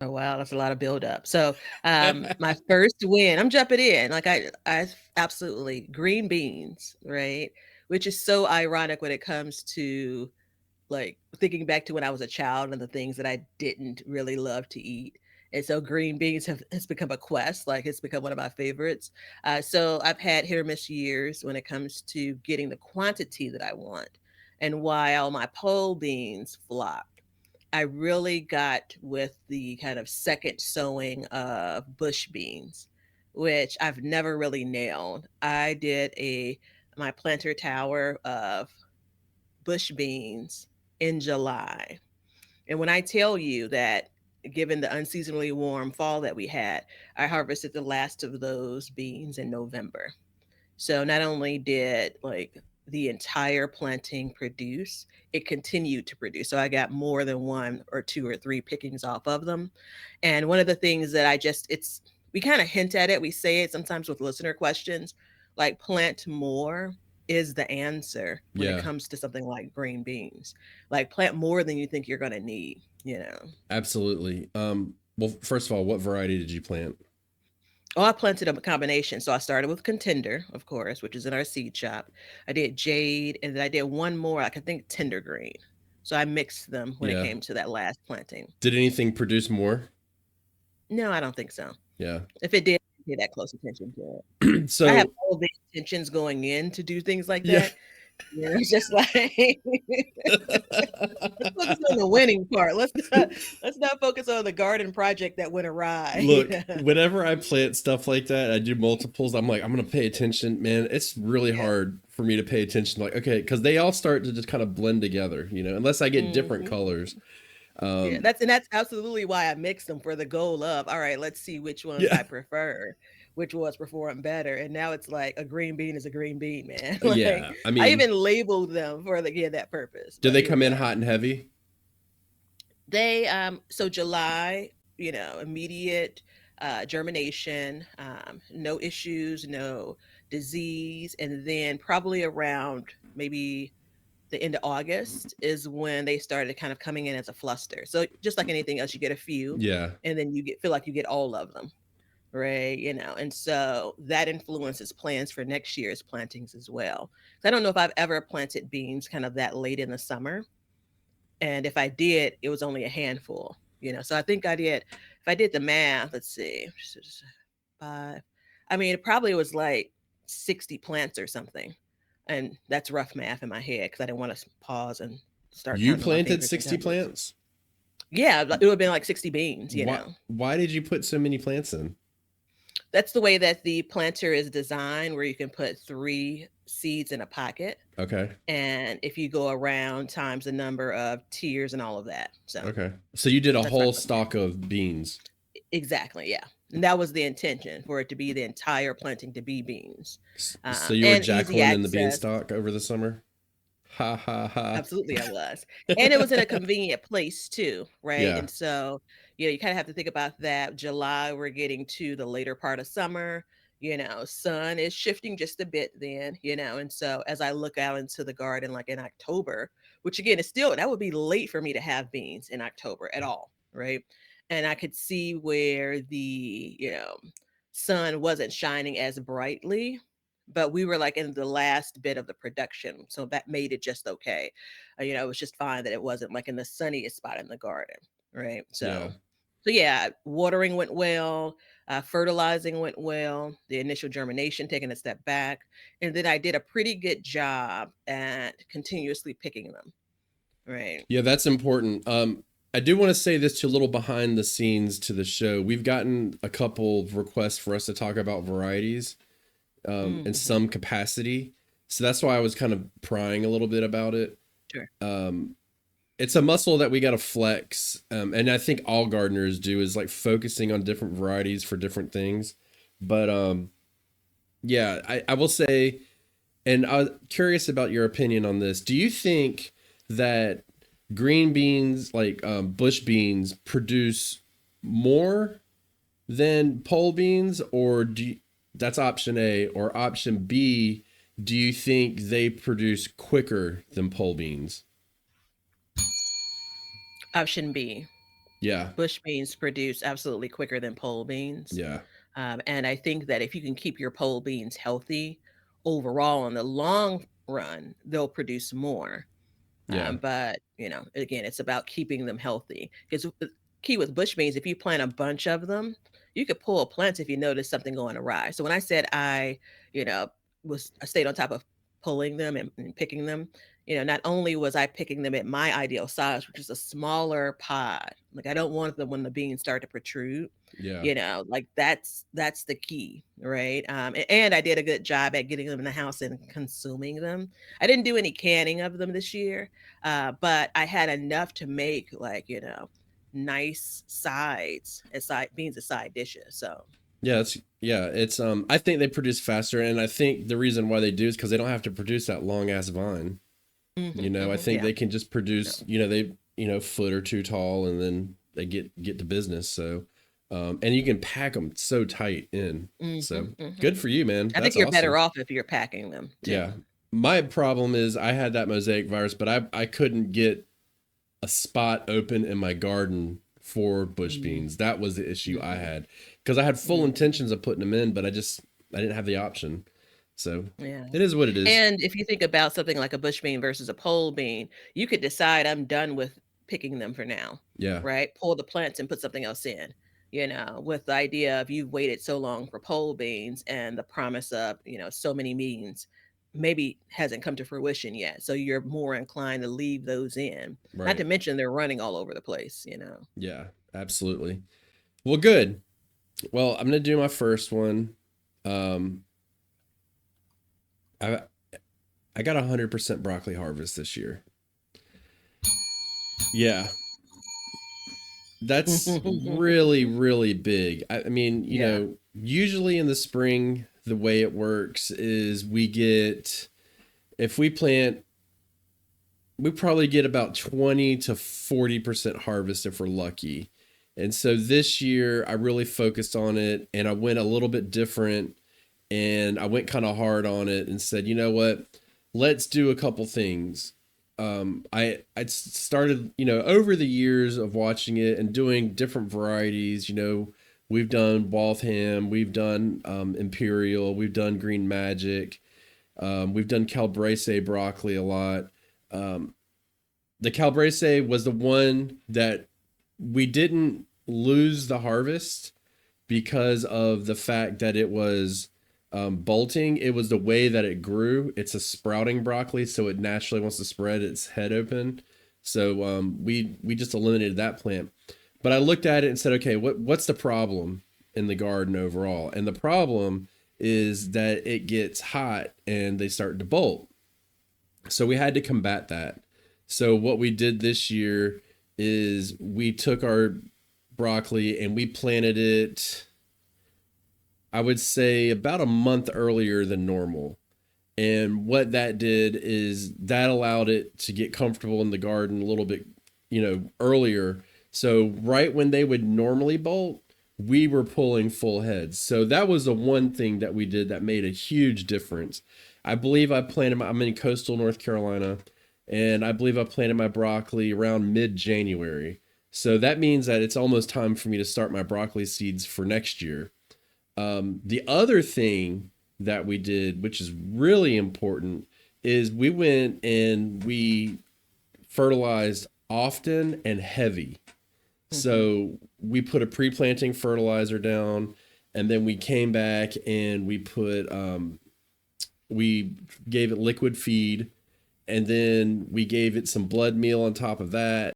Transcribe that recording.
Oh wow, that's a lot of buildup. So, my first win, I'm jumping in. Like I absolutely green beans, right? Which is so ironic when it comes to like thinking back to when I was a child and the things that I didn't really love to eat. And so green beans have has become a quest, like it's become one of my favorites. So I've had hit or miss years when it comes to getting the quantity that I want. And while my pole beans flopped, I really got with the kind of second sowing of bush beans, which I've never really nailed. I did a my planter tower of bush beans in July. And when I tell you that, given the unseasonably warm fall that we had, I harvested the last of those beans in November. So not only did like the entire planting produce, it continued to produce. So I got more than one or two or three pickings off of them. And one of the things that it's we kind of hint at it, we say it sometimes with listener questions, like plant more is the answer when it Yeah, comes to something like green beans. Like plant more than you think you're going to need, you know. absolutely. Well, first of all, what variety did you plant? Oh, I planted a combination. So I started with contender, of course, which is in our seed shop. I did jade, and then I did one more, I can think tender green. So I mixed them when it Yeah. came to that last planting. Did anything produce more? No, I don't think so. Yeah. If it did, I didn't pay that close attention to it. I have So, all the intentions going in to do things like yeah. that. You know, it's just like let's focus on the winning part. Let's not focus on the garden project that went awry. Look, whenever I plant stuff like that, I do multiples. I'm like, I'm gonna pay attention, man. It's really Yeah. hard for me to pay attention. Like, okay, because they all start to just kind of blend together, unless I get different Mhm. colors. Yeah, Um, that's absolutely why I mixed them for the goal of, all right, let's see which ones yeah, I prefer, which ones perform better. And now it's like a green bean is a green bean, man. Like yeah. I I mean, even labeled them for the yeah, that purpose. do But they here come we in are. hot and heavy? They so July, immediate germination, no issues, no disease, and then probably around maybe the end of August is when they started kind of coming in as a fluster. So just like anything else, you get a few, Yeah, and then you feel like you get all of them, right? And so that influences plans for next year's plantings as well. So I don't know if I've ever planted beans kind of that late in the summer, and if I did, it was only a handful. So I think I did. If I did the math, let's see, five. I mean, it probably was like 60 plants or something. And that's rough math in my head because I didn't want to pause and start you counting my planted fingers and 60 toes. plants. Yeah, it would have been like 60 beans, Why did you put so many plants in? That's the way that the planter is designed, where you can put 3 seeds in a pocket. Okay, And if you go around times the number of tiers and all of that. So okay. So you did a that's why I whole put that. stalk of beans. Exactly, yeah. And that was the intention for it to be the entire planting to be beans, So you were and easy Jacqueline in the access. beanstalk over the summer. Ha ha ha. Absolutely, I was. And it was in a convenient place too, right? Yeah, And so, you kind of have to think about that. July, we're getting to the later part of summer. Sun is shifting just a bit then, and so as I look out into the garden, like in October, which again is still, that would be late for me to have beans in October at all, right? And I could see where the, sun wasn't shining as brightly, but we were like in the last bit of the production. So that made it just okay. It was just fine that it wasn't like in the sunniest spot in the garden. Right. yeah. So yeah, watering went well, fertilizing went well, the initial germination taking a step back. And then I did a pretty good job at continuously picking them. Right. Yeah, that's important. I do want to say this to a little behind the scenes to the show. We've gotten a couple of requests for us to talk about varieties in Mm-hmm. some capacity. So that's why I was kind of prying a little bit about it. Sure. Um, it's a muscle that we got to flex. And I think all gardeners do is like focusing on different varieties for different things. But yeah, I will say, and I was curious about your opinion on this. Do you think that green beans, like bush beans, produce more than pole beans, or that's option A, or option B? Do you think they produce quicker than pole beans? Option B. Yeah. Bush beans produce absolutely quicker than pole beans. Yeah. And I think that if you can keep your pole beans healthy overall in the long run, they'll produce more. Yeah. But again, it's about keeping them healthy. Because the key with bush beans, if you plant a bunch of them, you could pull plants if you notice something going awry. So when I said you know, I stayed on top of pulling them and picking them. Not only was I picking them at my ideal size, which is a smaller pod. Like I don't want them when the beans start to protrude. Yeah. Like that's the key, right? And I did a good job at getting them in the house and consuming them. I didn't do any canning of them this year, but I had enough to make nice sides as side beans as side dishes. So It's I think they produce faster, and I think the reason why they do is because they don't have to produce that long ass vine. I think yeah, they can just no. produce, they, foot or two tall, and then they get to business. So, and you can pack them so tight in. hmm So hmm good for you, man. I think That's you're better awesome. off if you're packing them too. Yeah. My problem is I had that mosaic virus, but I couldn't get a spot open in my garden for bush beans. That was the issue I Mm-hmm. had because I had full Hmm. intentions of putting them in, but I didn't have the option. So Yeah. it is what it is. And if you think about something like a bush bean versus a pole bean, you could decide I'm done with picking them for now, Yeah. right? Pull the plants and put something else in, with the idea of you've waited so long for pole beans and the promise of, so many means maybe hasn't come to fruition yet. So you're more inclined to leave those in. Not to Right. mention they're running all over the place. Yeah. Absolutely. Well, good. Well, I'm gonna do my first one. Um, I I got 100% broccoli harvest this year. Yeah, that's really really big. I mean, Yeah. usually in the spring, the way it works is we get if we plant, we probably get about 20 to 40% harvest if we're lucky. And so this year I really focused on it and I went a little bit different and I went kind of hard on it and said, you know what, let's do a couple things. I started, over the years of watching it and doing different varieties. We've done Waltham, we've done Imperial, we've done Green Magic, we've done Calabrese broccoli a lot. Um, the Calabrese was the one that we didn't lose the harvest because of the fact that it was bolting. It was the way that it grew. It's a sprouting broccoli, so it naturally wants to spread its head open. So we just eliminated that plant. But I looked at it and said, okay, what's the problem in the garden overall? And the problem is that it gets hot and they start to bolt. So we had to combat that. So what we did this year is we took our broccoli and we planted it, I would say, about a month earlier than normal. And what that did is that allowed it to get comfortable in the garden a little bit, earlier. So right when they would normally bolt, we were pulling full heads. So that was the one thing that we did that made a huge difference. I believe I'm in coastal North Carolina, and I believe I planted my broccoli around mid-January. So that means that it's almost time for me to start my broccoli seeds for next year. The other thing that we did, which is really important, is we went and we fertilized often and heavy. Hmm. So we put a pre-planting fertilizer down, and then we came back and we gave it liquid feed, and then we gave it some blood meal on top of that,